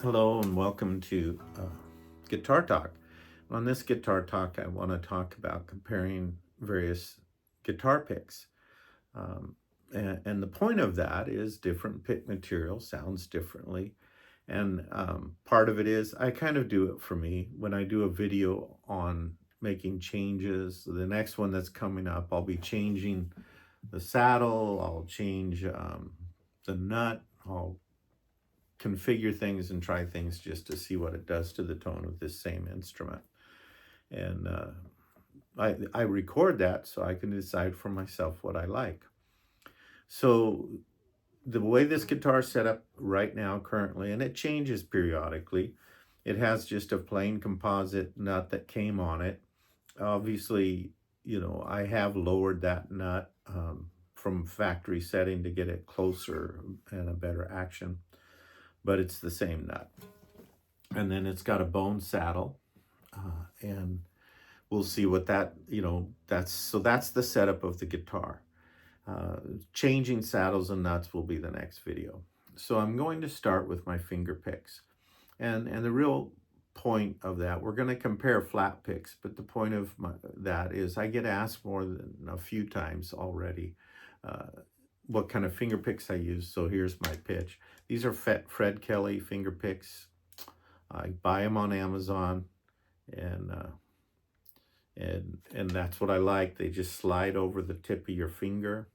Hello and welcome to Guitar Talk. On this Guitar Talk, I want to talk about comparing various guitar picks. And the point of that is different pick material sounds differently. And part of it is I kind of do it for me. When I do a video on making changes, the next one that's coming up, I'll be changing the saddle, I'll change the nut, I'll configure things and try things just to see what it does to the tone of this same instrument. And I record that so I can decide for myself what I like. So the way this guitar is set up right now currently, and it changes periodically, it has just a plain composite nut that came on it. Obviously, I have lowered that nut from factory setting to get it closer and a better action, but it's the same nut. And then it's got a bone saddle, and we'll see what that's the setup of the guitar. Changing saddles and nuts will be the next video. So I'm going to start with my finger picks. And the real point of that, we're going to compare flat picks, but the point of that is I get asked more than a few times already what kind of finger picks I use. So here's my pitch. These are Fred Kelly finger picks. I buy them on Amazon, and that's what I like. They just slide over the tip of your finger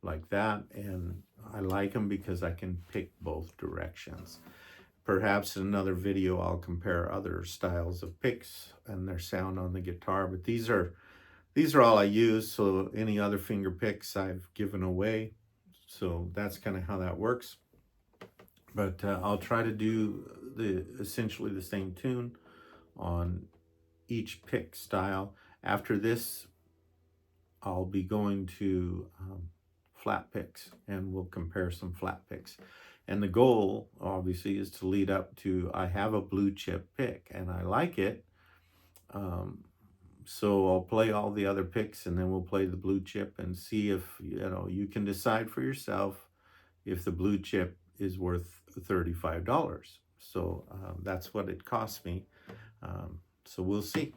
like that, and I like them because I can pick both directions. Perhaps in another video I'll compare other styles of picks and their sound on the guitar, but these are all I use. So any other finger picks I've given away. So that's kind of how that works. But I'll try to do essentially the same tune on each pick style. After this, I'll be going to flat picks, and we'll compare some flat picks. And the goal, obviously, is to lead up to I have a blue chip pick, and I like it. So I'll play all the other picks, and then we'll play the blue chip and see if you can decide for yourself if the blue chip is worth $35. So that's what it cost me. So we'll see.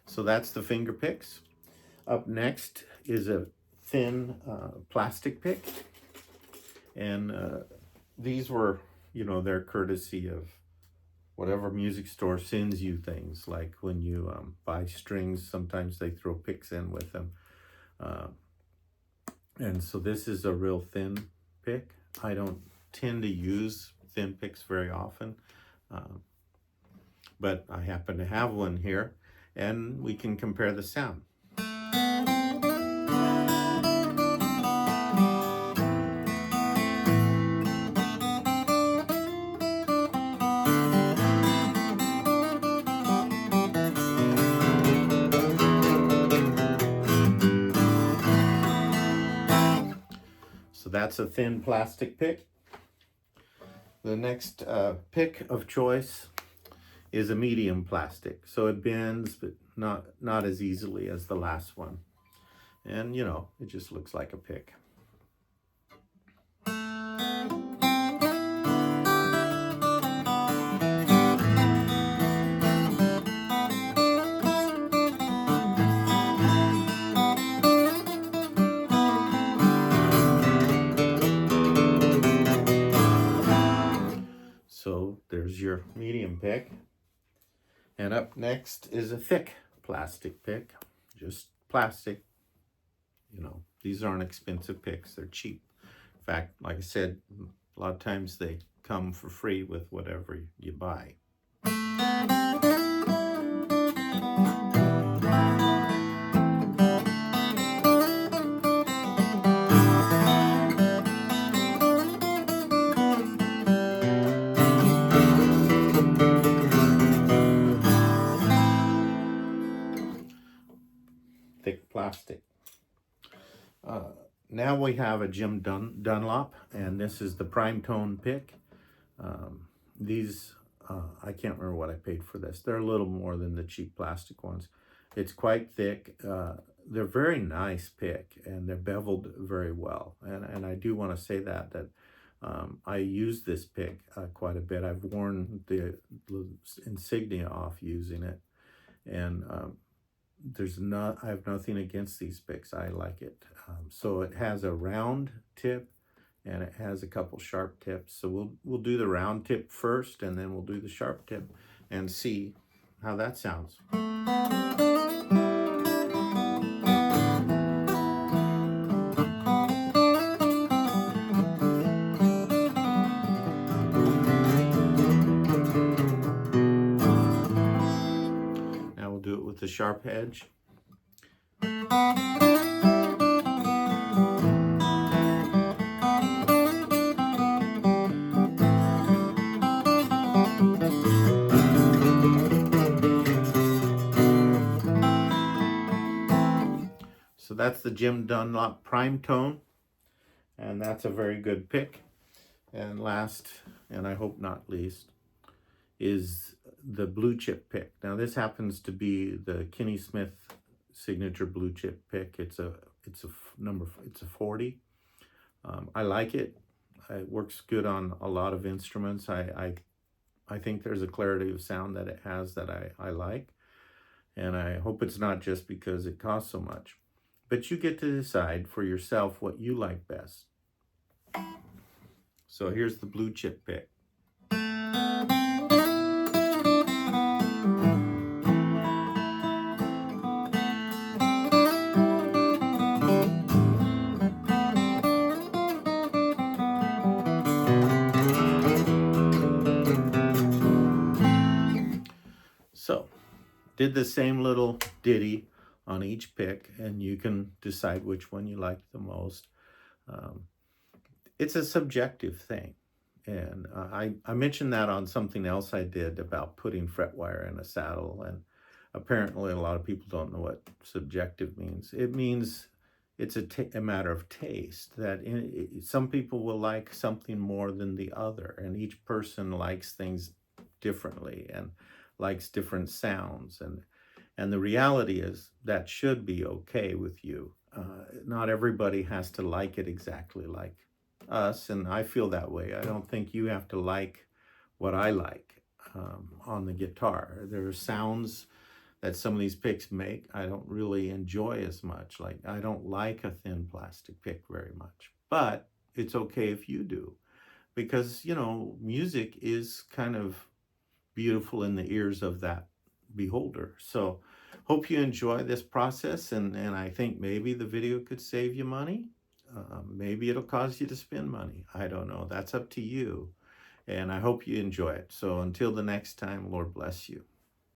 So that's the finger picks. Up next is a thin plastic pick. And these were, they're courtesy of whatever music store sends you things. Like when you buy strings, sometimes they throw picks in with them. And so this is a real thin pick. I don't tend to use thin picks very often, but I happen to have one here, and we can compare the sound. So that's a thin plastic pick. The next pick of choice is a medium plastic. So it bends, but not as easily as the last one. And, it just looks like a pick. So there's your medium pick. And up next is a thick plastic pick, just plastic. These aren't expensive picks, they're cheap. In fact, like I said, a lot of times they come for free with whatever you buy. Thick plastic. Uh, Now we have a Jim Dunlop, and this is the prime tone pick. These, I can't remember what I paid for this. They're a little more than the cheap plastic ones. It's quite thick. They're very nice pick, and they're beveled very well. And I do want to say that I use this pick quite a bit. I've worn the insignia off using it, and I have nothing against these picks. I like it. So it has a round tip and it has a couple sharp tips. So we'll do the round tip first, and then we'll do the sharp tip and see how that sounds. Now we'll do it with the sharp edge. So that's the Jim Dunlop prime tone, and that's a very good pick. And last, and I hope not least, is the blue chip pick. Now this happens to be the Kenny Smith signature blue chip pick. It's a 40. I like it. It works good on a lot of instruments. I think there's a clarity of sound that it has that I like, and I hope it's not just because it costs so much. But you get to decide for yourself what you like best. So here's the blue chip pick. So, did the same little ditty on each pick, and you can decide which one you like the most. It's a subjective thing. And I mentioned that on something else I did about putting fret wire in a saddle, and apparently a lot of people don't know what subjective means. It means it's a matter of taste, that some people will like something more than the other, and each person likes things differently and likes different sounds. And the reality is that should be okay with you. Not everybody has to like it exactly like us, and I feel that way. I don't think you have to like what I like on the guitar. There are sounds that some of these picks make I don't really enjoy as much. Like, I don't like a thin plastic pick very much, but it's okay if you do, because music is kind of beautiful in the ears of that beholder. So hope you enjoy this process, and I think maybe the video could save you money. Maybe it'll cause you to spend money. I don't know. That's up to you. And I hope you enjoy it. So until the next time, Lord bless you.